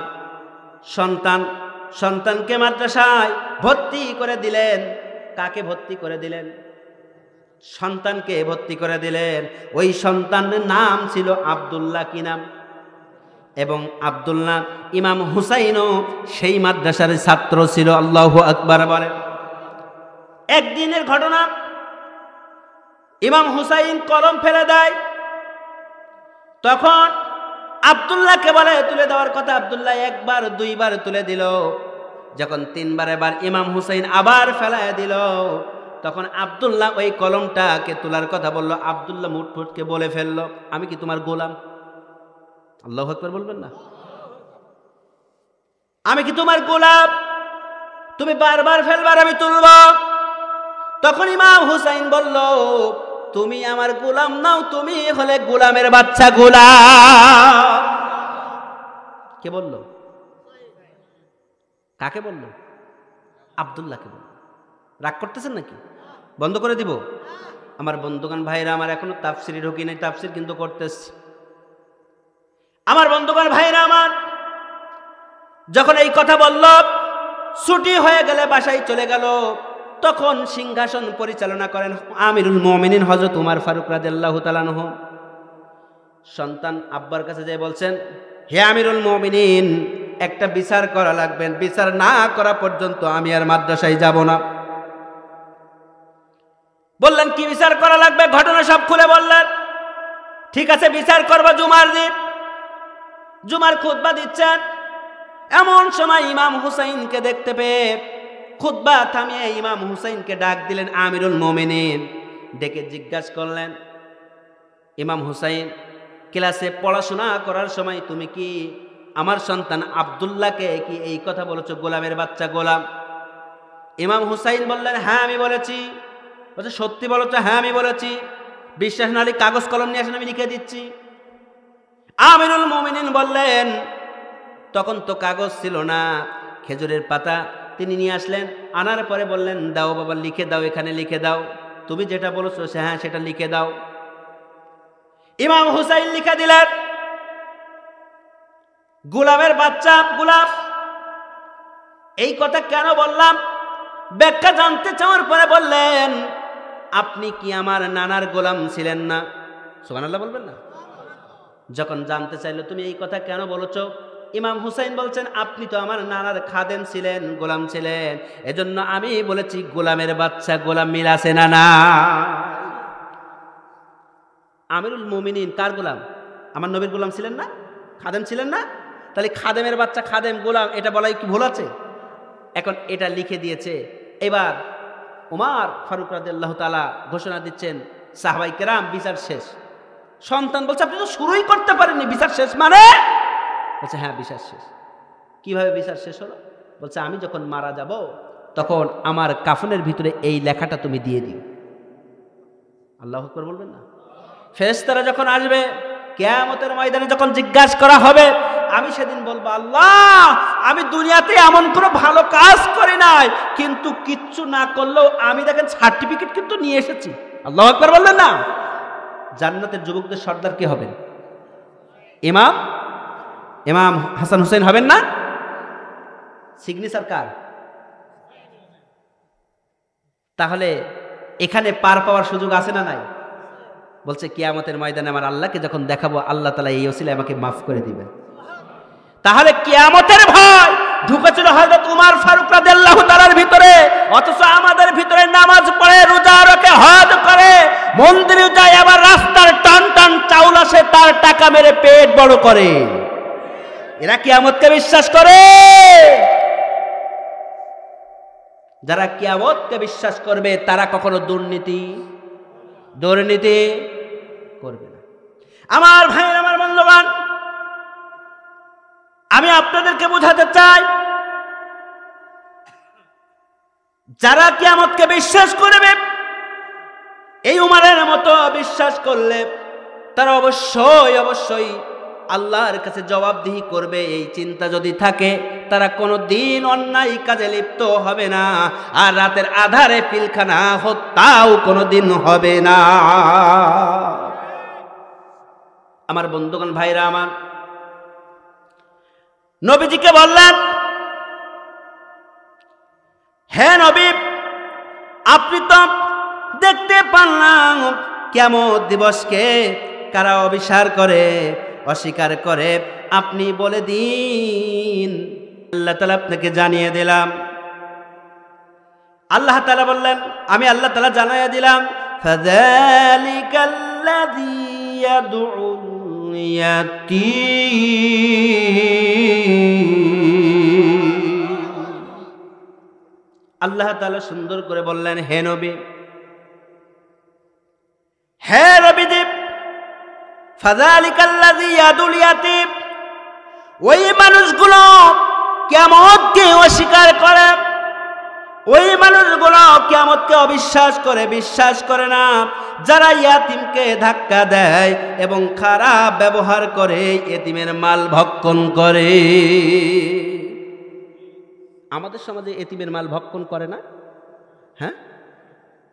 সন্তানকে মাদ্রাসায় ভর্তি করে দিলেন। কাকে ভর্তি করে দিলেন? সন্তানকে ভর্তি করে দিলেন। ওই সন্তানের নাম ছিল আব্দুল্লাহ। কি নাম? এবং আব্দুল্লাহ ইমাম হুসাইনও সেই মাদ্রাসার ছাত্র ছিল। আল্লাহু আকবার বলেন। একদিনের ঘটনা, ইমাম হুসাইন কলম ফেলে দেয়, তখন আব্দুল্লাহকে বলে তুলে দেওয়ার কথা। আব্দুল্লাহ 1বার 2বার তুলে দিল। যখন 3বার এবার ইমাম হুসাইন আবার ফেলায় দিল, তখন আব্দুল্লাহ ওই কলমটাকে তোলার কথা বলল। আব্দুল্লাহ মুটফুটকে বলে ফেলল, আমি কি তোমার গোলাম? আল্লাহু আকবার বলবেন না? আমি কি তোমার গোলাম? তুমি বারবার ফেলবার, আমি তুলব। তখন ইমাম হুসাইন বলল, তুমি আমার গোলাম নাও, তুমি হলে গোলামের বাচ্চা। গোলাম কে বলল? কাকে বলল? আব্দুল্লাহকে বলল। রাগ করতেছেন নাকি? বন্ধ করে দিব? আমার বন্ধুগণ, ভাইরা আমার, এখনো তাফসিরে ঢুকি নাই, তাফসির কিন্তু করতেছি। আমার বন্ধুগণ, ভাইরা আমার, যখন এই কথা বলল, ছুটি হয়ে গেলে বাসায় চলে গেল। তখন সিংহাসন পরিচালনা করেন আমিরুল মুমিনিন হযরত ওমর ফারুক রাদিয়াল্লাহু তাআলা আনহু। সন্তান আব্বার কাছে যেয়ে বলছেন, হে আমিরুল মুমিনিন, একটা বিচার করা লাগবে, বিচার না করা পর্যন্ত আমি আর মাদ্রাসায় যাব না। বললেন, কি বিচার করা লাগবে? ঘটনা সব খুলে বললেন। ঠিক আছে, বিচার করব জুমার দিন। জুমার খুতবা দিচ্ছেন, এমন সময় ইমাম হুসাইনকে দেখতে পেয়ে খুতবা থামিয়ে ইমাম হুসাইনকে ডাক দিলেন আমিরুল মুমিনিন। ডেকে জিজ্ঞাসা করলেন, ইমাম হুসাইন, ক্লাসে পড়াশোনা করার সময় তুমি কি আমার সন্তান আব্দুল্লাহকে কি এই কথা বলেছো, গোলামের বাচ্চা, গোলাম? ইমাম হুসাইন বললেন, হ্যাঁ আমি বলেছি। বলছে, সত্যি বলেছো? হ্যাঁ আমি বলেছি। বিশ্বাস না হলে কাগজ কলম নিয়ে আসেন, আমি লিখে দিচ্ছি। আমিরুল মুমিনিন বললেন, তখন তো কাগজ ছিল না, খেজুরের পাতা তিনি নিয়ে আসলেন। আনার পরে বললেন, দাও বাবা, লিখে দাও, এখানে লিখে দাও। তুমি যেটা বলেছো হ্যাঁ সেটা লিখে দাও। ইমাম হুসাইন লিখে দিলেন, গোলামের বাচ্চা গোলাম, এই কথা কেন বললাম ব্যাখ্যা জানতে চাওয়ার পরে বললেন, আপনি কি আমার নানার গোলাম ছিলেন না? সুবহানাল্লাহ বলবেন না? যখন জানতে চাইলো তুমি এই কথা কেন বলেছ, ইমাম হুসাইন বলছেন, আপনি তো আমার নানার খাদেম ছিলেন, গোলাম ছিলেন, এজন্য আমি বলেছি গোলামের বাচ্চা গোলাম মিল আছে না? না। আমিরুল মুমিনিন কার গোলাম? আমার নবীর গোলাম ছিলেন না? খাদেম ছিলেন না? তাহলে খাদেমের বাচ্চা খাদেম গোলাম এটা বলাই কি ভুল আছে? এখন এটা লিখে দিয়েছে। এবার ওমর ফারুক রাদিয়াল্লাহু তাআলা ঘোষণা দিচ্ছেন, সাহাবায়ে কেরাম বিচার শেষ। সন্তান বলছে, আপনি তো শুরুই করতে পারেননি, বিচার শেষ মানে? বলছে হ্যাঁ বিচার শেষ। কিভাবে বিচার শেষ হলো? বলছে আমি যখন মারা যাব তখন আমার কাফনের ভিতরে এই লেখাটা তুমি দিয়ে দিও। আল্লাহু আকবার বলবেন না? ফেরেশতারা যখন আসবে কিয়ামতের ময়দানে, যখন জিজ্ঞাসা করা হবে, আমি সেদিন বলবো, আল্লাহ আমি দুনিয়াতে এমন কোনো ভালো কাজ করি নাই, কিন্তু কিচ্ছু না করলেও আমি দেখেন সার্টিফিকেট কিন্তু নিয়ে এসেছি। আল্লাহু আকবার বললেন না? জান্নাতের যুবকদের সর্দার কে হবেন? ইমাম হাসান হুসেন হবেন না? সিগনেচার কার? তাহলে এখানে পার পাওয়ার সুযোগ আছে না নাই? বলছে কিয়ামতের ময়দানে আমার আল্লাহকে যখন দেখাবো, আল্লাহ তাআলা এই ওসিলায় আমাকে মাফ করে দিবেন। তাহলে কিয়ামতের ভয় ঢুকেছিল হযরত উমর ফারুক রাদিয়াল্লাহু তাআলার ভিতরে, অথচ আমাদের ভিতরে নামাজ পড়ে, রোজা রাখে, হজ করে, মন্দিরে যায়, আবার রাস্তার টান টান চাউল আসে তার টাকা মেরে পেট বড় করে। এরা কিয়ামতকে বিশ্বাস করে? যারা কিয়ামতকে বিশ্বাস করবে তারা কখনো দুর্নীতি করবে না। আমার ভাই, আমার বন্ধুগণ, আমি আপনাদেরকে বোঝাতে চাই, যারা কিয়ামতকে বিশ্বাস করবে, এই উমরের মতো বিশ্বাস করলে তারা অবশ্যই আল্লাহর কাছে জবাবদিহি করবে। এই চিন্তা যদি থাকে, তারা কোনো দিন অন্যায় কাজে লিপ্ত হবে না, আর রাতের আধারে পিলখানা হত্যাও কোনো দিন হবে না। আমার বন্ধুগণ, ভাইরা আমার, নবীজিকে বললেন, হে নবী, আপনি তো দেখতে পারলাম কিয়ামত দিবসকে কারা অস্বীকার করে, আপনি বলে দিন। আল্লাহ তাআলা আপনাকে জানিয়ে দিলাম। আল্লাহ তাআলা বললেন, আমি আল্লাহ তাআলা জানিয়ে দিলাম, ফাযালিকাল্লাযী ইয়াদউল ইয়াতীম। আল্লাহ তাআলা সুন্দর করে বললেন, হে নবীজি, ফাযালিকাল্লাযী ইয়াদুল ইয়াতীম, ওই মানুষগুলো কিয়ামতকে অস্বীকার করে, ওই মানুষগুলো কিয়ামতকে বিশ্বাস করে না, যারা ইয়াতিমকে ধাক্কা দেয় এবং খারাপ ব্যবহার করে, এতিমের মাল ভক্ষণ করে। আমাদের সমাজে এতিমের মাল ভক্ষণ করে না? হ্যাঁ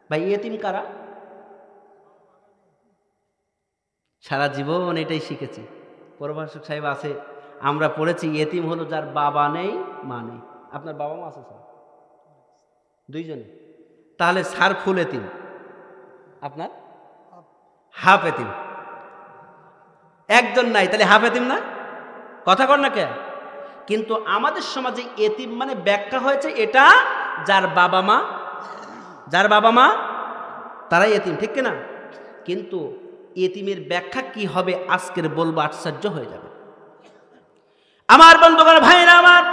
ভাই, এতিম কারা? সারা জীবন এটাই শিখেছি। প্রভাষক সাহেব আছে, আমরা পড়েছি এতিম হলো যার বাবা নেই মা নেই। আপনার বাবা মা আছে স্যার? দুইজনে? তাহলে স্যার ফুল এতিম, আপনার হাফ এতিম। একজন নাই, তাহলে হাফ এতিম না? কথা কর না কে? কিন্তু আমাদের সমাজে এতিম মানে ব্যাখ্যা হয়েছে এটা যার বাবা মা তারাই এতিম, ঠিক কিনা? কিন্তু এতিমের ব্যাখ্যা কি হবে আজকের বলবো, আশ্চর্য হয়ে যাবে। আমার বন্ধুগণ, ভাইরা আমার,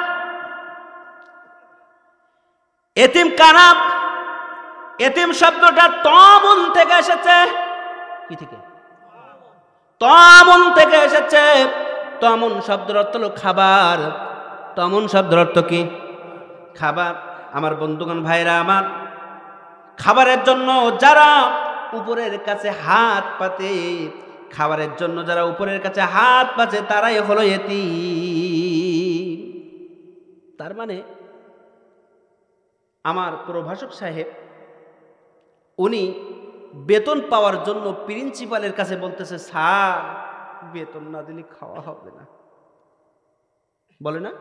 এতিম কারা? এতিম শব্দটা তমুন থেকে এসেছে। কি থেকে? তমুন থেকে এসেছে। তমুন শব্দের অর্থ হলো খাবার। তমুন শব্দের অর্থ কি? খাবার। আমার বন্ধুগণ, ভাইরা আমার, খাবারের জন্য যারা উপরের কাছে হাত পাতে, খাবারের জন্য যারা উপরের কাছে হাত পাতে, তারাই হলো এতিম। তার মানে আমার প্রভাষক সাহেব উনি বেতন পাওয়ার জন্য প্রিন্সিপালের কাছে বলতেছে, স্যার বেতন না দিলে খাওয়া হবে না। বলে না,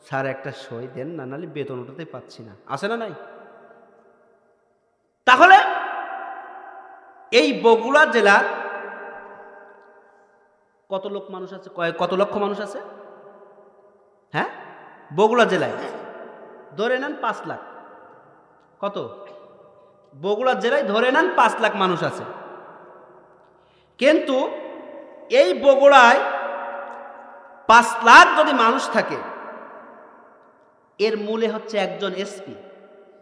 স্যার একটা সই দেন না, নাহলে বেতন উঠাতে পাচ্ছি না। আছে না নাই? তাহলে এই বগুড়া জেলার কত লোক মানুষ আছে, কত লক্ষ মানুষ আছে? হ্যাঁ, বগুড়া জেলায় ধরে নেন 5 লাখ। কত? বগুড়া জেলায় ধরে নেন 5 লাখ মানুষ আছে। কিন্তু এই বগুড়ায় 5 লাখ যদি মানুষ থাকে, এর মূলে হচ্ছে একজন এসপি।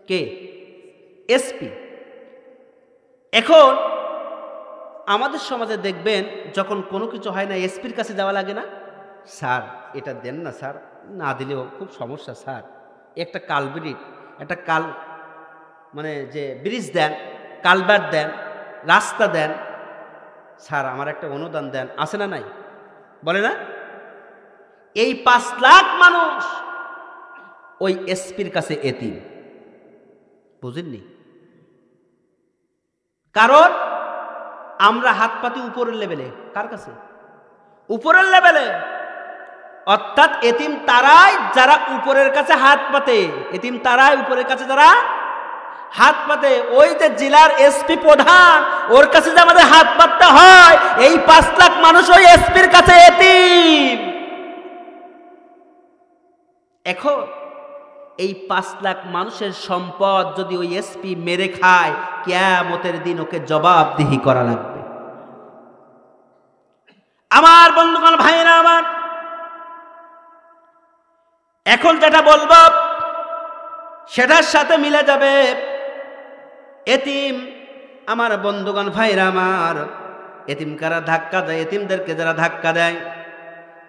কে? এসপি। এখন আমাদের সমাজে দেখবেন, যখন কোনো কিছু হয় না, এসপির কাছে যাওয়া লাগে না, স্যার এটা দেন না স্যার, না দিলেও খুব সমস্যা স্যার, একটা কালব্রিট, একটা মানে যে ব্রিজ দেন, কালভার্ট দেন, রাস্তা দেন, স্যার আমার একটা অনুদান দেন। আছে না নাই? বলে না? এই 5 লাখ মানুষ ওই এসপির কাছে এতিম। বুঝেননি? কারণ আমরা হাত পাতি উপরের লেভেলে। কার কাছে? উপরের লেভেলে। অর্থাৎ এতিম তারাই যারা উপরের কাছে হাত পাতে। এতিম তারাই উপরের কাছে যারা হাত পাতে। ওই যে জেলার এসপি প্রধান, ওর কাছে যে আমাদের হাত পাততে হয়, এই 5 লাখ মানুষ ওই এসপির কাছে এতিম। এখন এই 5 লাখ মানুষের সম্পদ যদি ওই এসপি মেরে খায়, কিয়ামতের দিন ওকে জবাবদিহি করা লাগবে। আমার বন্ধুগণ, ভাইরা আমার, এখন যেটা বলবো সেটার সাথে মিলে যাবে। এতিম, আমার বন্ধুগণ, ভাইরা আমার, এতিম কারা ধাক্কা দেয়? এতিমদেরকে যারা ধাক্কা দেয়,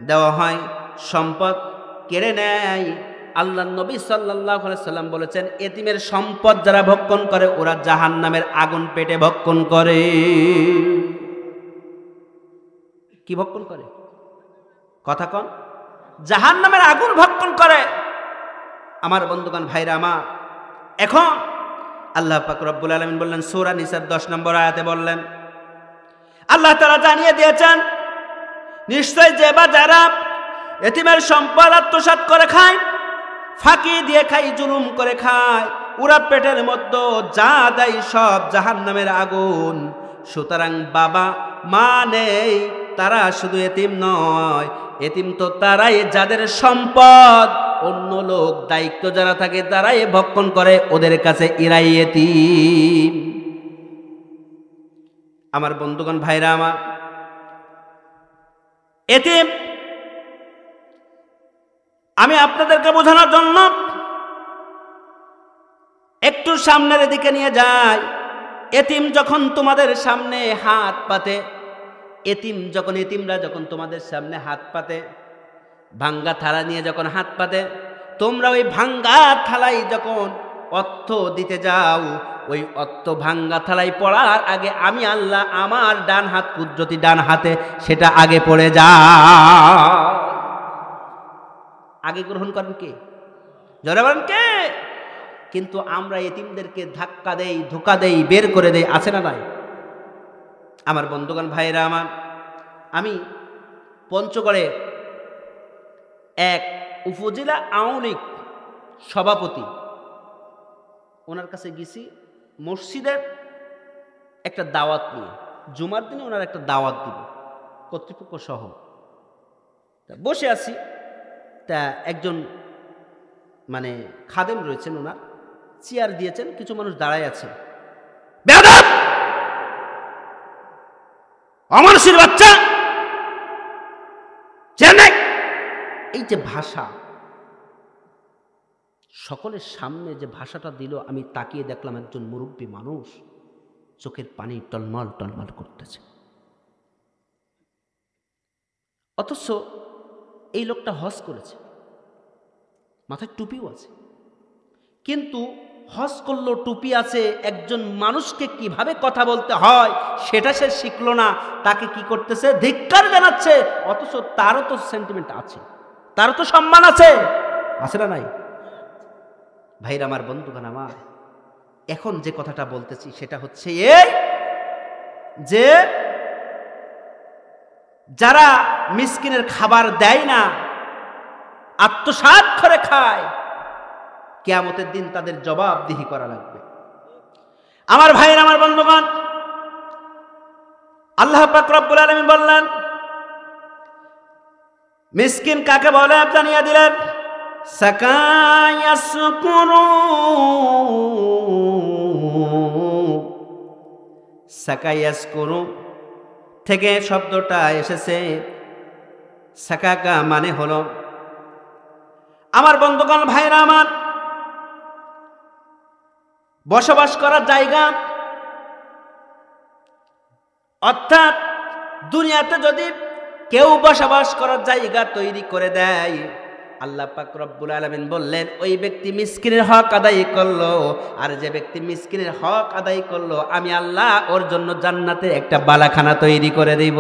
দেওয়া হয়, সম্পদ কেড়ে নেয়, আল্লাহ নবী সাল্লাল্লাহু আলাইহি সাল্লাম বলেছেন, এতিমের সম্পদ যারা ভক্ষণ করে ওরা জাহান্নামের আগুন পেটে ভক্ষণ করে। কি ভক্ষণ করে? কথা কন। জাহান্নামের আগুন ভক্ষণ করে। আমার বন্ধুগণ, ভাইরা আমার, এখন আল্লাহ পাক রব্বুল আলামিন বললেন, সূরা নিসার 10 নম্বর আয়াতে বললেন, আল্লাহ তাআলা জানিয়ে দিয়েছেন, নিশ্চয় যে বা যারা এতিমের সম্পদ আত্মসাৎ করে খায়, ফাঁকি দিয়ে খায়, জুলুম করে খায়, ওরা পেটের মধ্যে যা দেয় সব জাহান্নামের আগুন। সুতরাং বাবা মা নেই, তারা শুধু এতিম নয়, এতিম তো তারাই যাদের সম্পদ অন্য লোক, দায়িত্ব যারা থাকে তারাই ভক্ষণ করে, ওদের কাছে এরাই এতিম। আমার বন্ধুগণ, ভাইরা আমার, এতিম আমি আপনাদেরকে বোঝানোর জন্য একটু সামনের দিকে নিয়ে যাই। এতিম যখন তোমাদের সামনে হাত পাতে, এতিমরা যখন তোমাদের সামনে হাত পাতে, ভাঙ্গা থালা নিয়ে যখন হাত পাতে, তোমরা ওই ভাঙ্গা থালাই যখন অর্থ দিতে যাও, ওই অর্থ ভাঙ্গা থালাই পড়ার আগে আমি আল্লাহ আমার ডান হাত, কুদরতি ডান হাতে সেটা আগে পড়ে যায়। আগে গ্রহণ করেন কে? জোরে বলেন কে? কিন্তু আমরা এতিমদেরকে ধাক্কা দেই, ধোকা দেই, বের করে দেই। আছে না নাই? আমার বন্ধুগণ, ভাইরা আমার, আমি পঞ্চগড়ে এক উপজেলা আওয়ামী লীগ সভাপতি, ওনার কাছে গেছি মসজিদের একটা দাওয়াত নিয়ে। জুমার দিনে ওনার একটা দাওয়াত দিব, কর্তৃপক্ষ সহ। বসে আছি, তা একজন মানে খাদেম রয়েছেন, ওনার চেয়ার দিয়েছেন, কিছু মানুষ দাঁড়ায় আছে। বেয়াদব, অমানুষের বাচ্চা, এই যে ভাষা, সকলের সামনে যে ভাষাটা দিল, আমি তাকিয়ে দেখলাম একজন মুরব্বী মানুষ, চোখের পানি টলমল টলমল করতেছে। অথচ এই লোকটা হজ করেছে, মাথায় টুপিও আছে, কিন্তু হজ করলো, টুপি আছে, একজন মানুষকে কিভাবে কথা বলতে হয় সেটা সে শিখলো না। তাকে কি করতেছে? ধিক্কার জানাচ্ছে। অথচ তারও তো সেন্টিমেন্ট আছে, তারও তো সম্মান আছে। আছে না নাই? ভাইরা আমার, বন্ধুগণ আমার, এখন যে কথাটা বলতেছি সেটা হচ্ছে এই যে যারা মিসকিনের খাবার দেয় না, আত্মসাৎ করে খায়, কিয়ামতের দিন তাদের জবাবদিহি করা লাগবে। আমার ভাইয়ের, আমার বন্ধুগণ, আল্লাহ পাক রব্বুল আলামিন বললেন মিসকিন কাকে বলে জানিয়ে দিলেন, সাকায়াসকুরু। সাকায়াসকুরু থেকে শব্দটা এসেছে। সাকাকা মানে হলো, আমার বন্ধুগণ ভাইরা আমার, বসবাস করার জায়গা। অর্থাৎ দুনিয়াতে যদি কেউ বসবাস করার জায়গা তৈরি করে দেয়, আল্লাহ পাক রব্বুল আলামিন বললেন ওই ব্যক্তি মিসকিনের হক আদায় করলো। আর যে ব্যক্তি মিসকিনের হক আদায় করলো, আমি আল্লাহ ওর জন্য জান্নাতে একটা বালাখানা তৈরি করে দেব।